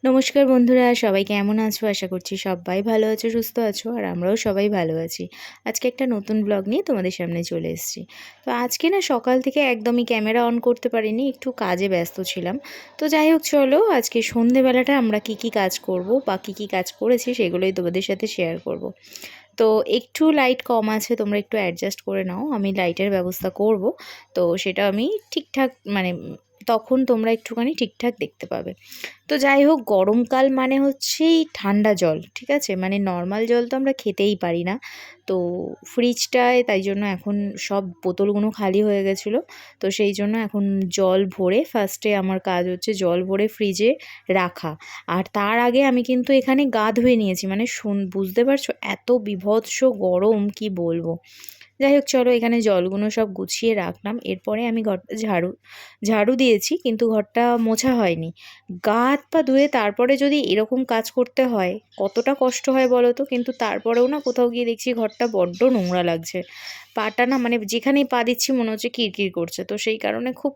নমস্কার বন্ধুরা, সবাই কেমন আছো? আশা করছি সবাই ভালো আছো, সুস্থ আছো, আর আমরাও সবাই ভালো আছি। আজকে একটা নতুন ব্লগ নিয়ে তোমাদের সামনে চলে এসেছি। তো আজকে না সকাল থেকে একদমই ক্যামেরা অন করতে পারিনি, একটু কাজে ব্যস্ত ছিলাম। তো যাই হোক, চলো আজকে সন্ধেবেলাটা আমরা কি কাজ করব বা কি কাজ করেছি সেগুলোই তোমাদের সাথে শেয়ার করব। তো একটু লাইট কম আছে, তোমরা একটু অ্যাডজাস্ট করে নাও, আমি লাইটের ব্যবস্থা করব। তো সেটা আমি ঠিকঠাক তখন তোমরা একটুখানি ঠিকঠাক দেখতে পাবে। তো যাই হোক, গরমকাল মানে হচ্ছেই ঠান্ডা জল, ঠিক আছে? মানে নর্মাল জল তো আমরা খেতেই পারি না। তো ফ্রিজটায় তাই জন্য এখন সব বোতলগুলো খালি হয়ে গেছিলো। তো সেই জন্য এখন জল ভরে, ফার্স্টে আমার কাজ হচ্ছে জল ভরে ফ্রিজে রাখা। আর তার আগে আমি কিন্তু এখানে গা ধুয়ে নিয়েছি, মানে বুঝতে পারছো এত বীভৎস গরম, কি বলবো। যাই হোক, চলো এখানে জলগুলো সব গুছিয়ে রাখলাম। এরপরে আমি ঘরটা ঝাড়ু দিয়েছি, কিন্তু ঘরটা মোছা হয়নি। গা হাত পা ধুয়ে তারপরে যদি এরকম কাজ করতে হয়, কতটা কষ্ট হয় বলো তো। কিন্তু তারপরেও না, কোথাও গিয়ে দেখছি ঘরটা বড্ড নোংরা লাগছে। পাটা না, মানে যেখানেই পা দিচ্ছি মনে হচ্ছে কিরকির করছে। তো সেই কারণে খুব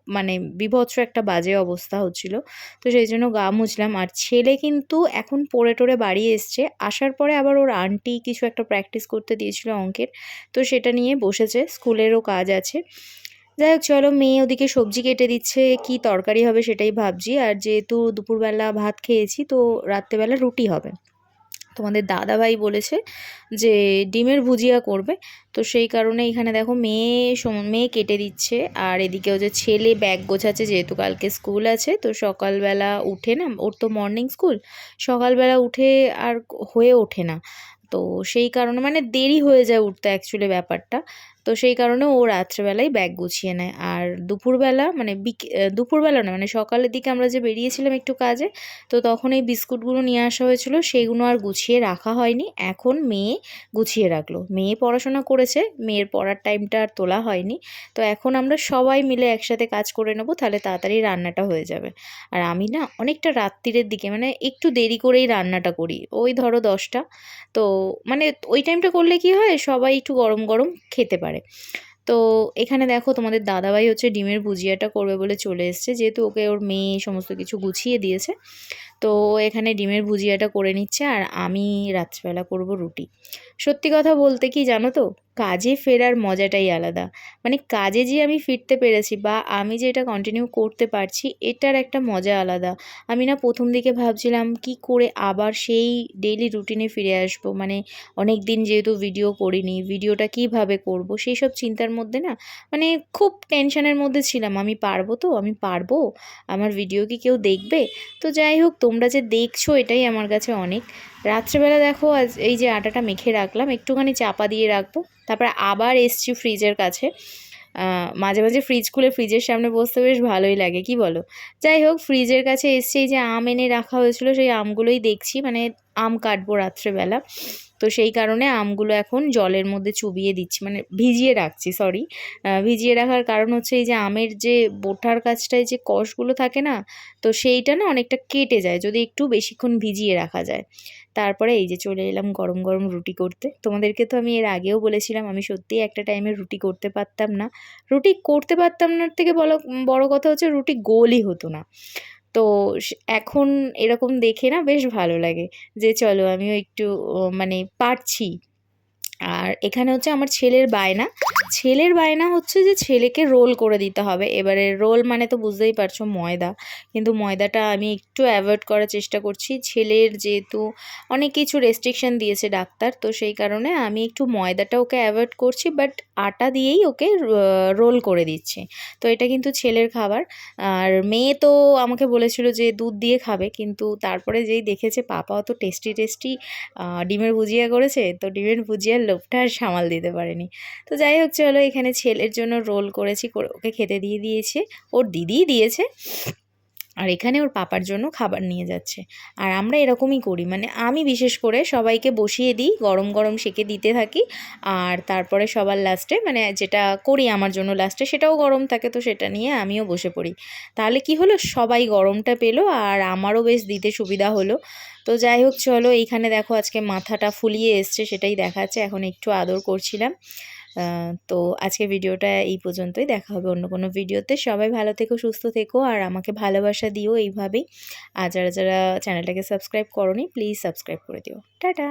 বীভৎস একটা বাজে অবস্থা হচ্ছিল। তো সেই জন্য গা মুছলাম। আর ছেলে কিন্তু এখন পড়ে টরে বাড়ি এসছে, আসার পরে আবার ওর আন্টি কিছু একটা প্র্যাকটিস করতে দিয়েছিল অঙ্কের। তো সেটা নিয়ে বসেছে, স্কুলেরও কাজ আছে। যাই হোক, চলো, মেয়ে ওদিকে সবজি কেটে দিচ্ছে, কি তরকারি হবে সেটাই ভাবছি। আর যেহেতু দুপুরবেলা ভাত খেয়েছি, তো রাত্রেবেলা রুটি হবে। তোমাদের দাদাভাই বলেছে যে ডিমের ভুজিয়া করবে। তো সেই কারণে এখানে দেখো মেয়ে কেটে দিচ্ছে। আর এদিকেও যে ছেলে ব্যাগ গোছাচ্ছে, যেহেতু কালকে স্কুল আছে। তো সকালবেলা উঠে না, ওর তো মর্নিং স্কুল, সকালবেলা উঠে আর হয়ে ওঠে না। তো সেই কারণে দেরি হয়ে যায় উঠতে অ্যাকচুয়ালি ব্যাপারটা। তো সেই কারণে ও রাত্রেবেলায় ব্যাগ গুছিয়ে নেয়। আর দুপুরবেলা দুপুরবেলা না, সকালের দিকে আমরা যে বেরিয়েছিলাম একটু কাজে, তো তখন এই বিস্কুটগুলো নিয়ে আসা হয়েছিল, সেগুলো আর গুছিয়ে রাখা হয়নি। এখন মেয়ে গুছিয়ে রাখলো। মেয়ে পড়াশোনা করেছে, মেয়ের পড়ার টাইমটা আর তোলা হয়নি। তো এখন আমরা সবাই মিলে একসাথে কাজ করে নেবো, তাহলে তাড়াতাড়ি রান্নাটা হয়ে যাবে। আর আমি না অনেকটা রাত্রিরের দিকে, একটু দেরি করেই রান্নাটা করি, ওই ধরো 10টা। তো ওই টাইমটা করলে কি হয়, সবাই একটু গরম গরম খেতে পারে। তো এখানে দেখো, তোমাদের দাদাভাই হচ্ছে ডিমের ভুজিয়াটা করবে বলে চলে এসছে, যেহেতু ওকে ওর মেয়ে সমস্ত কিছু গুছিয়ে দিয়েছে। তো এখানে ডিমের ভুজিয়াটা করে নিচ্ছে, আর আমি রাত্রিবেলা করব রুটি। সত্যি কথা বলতে কি জানো তো, কাজে ফেরার মজাটাই আলাদা। কাজে যে আমি ফিরতে পেরেছি, বা আমি যে এটা কন্টিনিউ করতে পারছি, এটার একটা মজা আলাদা। আমি না প্রথম দিকে ভাবছিলাম কি করে আবার সেই ডেইলি রুটিনে ফিরে আসবো। অনেক দিন যেহেতু ভিডিও করিনি, ভিডিওটা কিভাবে করব সেই সব চিন্তার মধ্যে না, খুব টেনশনের মধ্যে ছিলাম। আমি পারবো, আমার ভিডিও কি কেউ দেখবে? তো যাই হোক, তোমরা যে দেখছো এটাই আমার কাছে অনেক। রাত্রেবেলা দেখো, আজ এই যে আটাটা মেখে রাখলাম, একটুখানি চাপা দিয়ে রাখবো। তারপরে আবার এসছি ফ্রিজের কাছে। মাঝে মাঝে ফ্রিজ খুলে ফ্রিজের সামনে বসতে বেশ ভালোই লাগে, কি বলো? যাই হোক, ফ্রিজের কাছে এসছি, এই যে আম এনে রাখা হয়েছিল সেই আমগুলোই দেখছি। আম কাটবো রাত্রেবেলা। তো সেই কারণে আমগুলো এখন জলের মধ্যে চুবিয়ে দিচ্ছি, ভিজিয়ে রাখছি, সরি। ভিজিয়ে রাখার কারণ হচ্ছে, এই যে আমের যে বোটার কাছটায় যে কষগুলো থাকে না, তো সেইটা না অনেকটা কেটে যায় যদি একটু বেশিক্ষণ ভিজিয়ে রাখা যায়। তারপরে এই যে চলে এলাম গরম গরম রুটি করতে। তোমাদেরকে তো আমি এর আগেও বলেছিলাম, আমি সত্যিই একটা টাইমে রুটি করতে পারতাম না। রুটি করতে পারতাম না থেকে বড় কথা হচ্ছে, রুটি গোলই হতো না। তো এখন এরকম দেখে না বেশ ভালো লাগে, যে চলো আমিও একটু পারছি। আর এখানে হচ্ছে আমার ছেলের বায়না হচ্ছে যে ছেলেকে রোল করে দিতে হবে। এবারে রোল তো বুঝতেই পারছো, ময়দা। কিন্তু ময়দাটা আমি একটু অ্যাভয়েড করার চেষ্টা করছি, ছেলের যেহেতু অনেক কিছু রেস্ট্রিকশন দিয়েছে ডাক্তার। তো সেই কারণে আমি একটু ময়দাটা ওকে অ্যাভয়েড করছি, বাট আটা দিয়েই ওকে রোল করে দিচ্ছি। তো এটা কিন্তু ছেলের খাবার। আর মেয়ে তো আমাকে বলেছিল যে দুধ দিয়ে খাবে, কিন্তু তারপরে যেই দেখেছে পাপা অত টেস্টি টেস্টি ডিমের ভুজিয়া করেছে, তো ডিমের ভুজিয়ার লোভটা আর সামাল দিতে পারেনি। তো যাই হোক, চলো, এখানে ছেলের জন্য রোল করেছি, করে ওকে খেতে দিয়ে দিয়েছে, ওর দিদিই দিয়েছে। আর এখানে ওর পাপার জন্য খাবার নিয়ে যাচ্ছে। আর আমরা এরকমই করি, আমি বিশেষ করে সবাইকে বসিয়ে দিই, গরম গরম সেকে দিতে থাকি। আর তারপরে সবার লাস্টে যেটা করি আমার জন্য লাস্টে, সেটাও গরম থাকে, তো সেটা নিয়ে আমিও বসে পড়ি। তাহলে কি হলো, সবাই গরমটা পেলো, আর আমারও বেশ দিতে সুবিধা হলো। তো যাই হোক, চলো, এইখানে দেখো আজকে মাথাটা ফুলিয়ে এসছে, সেটাই দেখাচ্ছে, এখন একটু আদর করছিলাম। তো আজকে ভিডিওটা এই পর্যন্তই, দেখা হবে অন্য কোনো ভিডিওতে। সবাই ভালো থেকো, সুস্থ থেকো, আর আমাকে ভালোবাসা দিও এইভাবেই। আর যারা যারা চ্যানেলটাকে সাবস্ক্রাইব করোনি প্লিজ সাবস্ক্রাইব করে দিও। টাটা।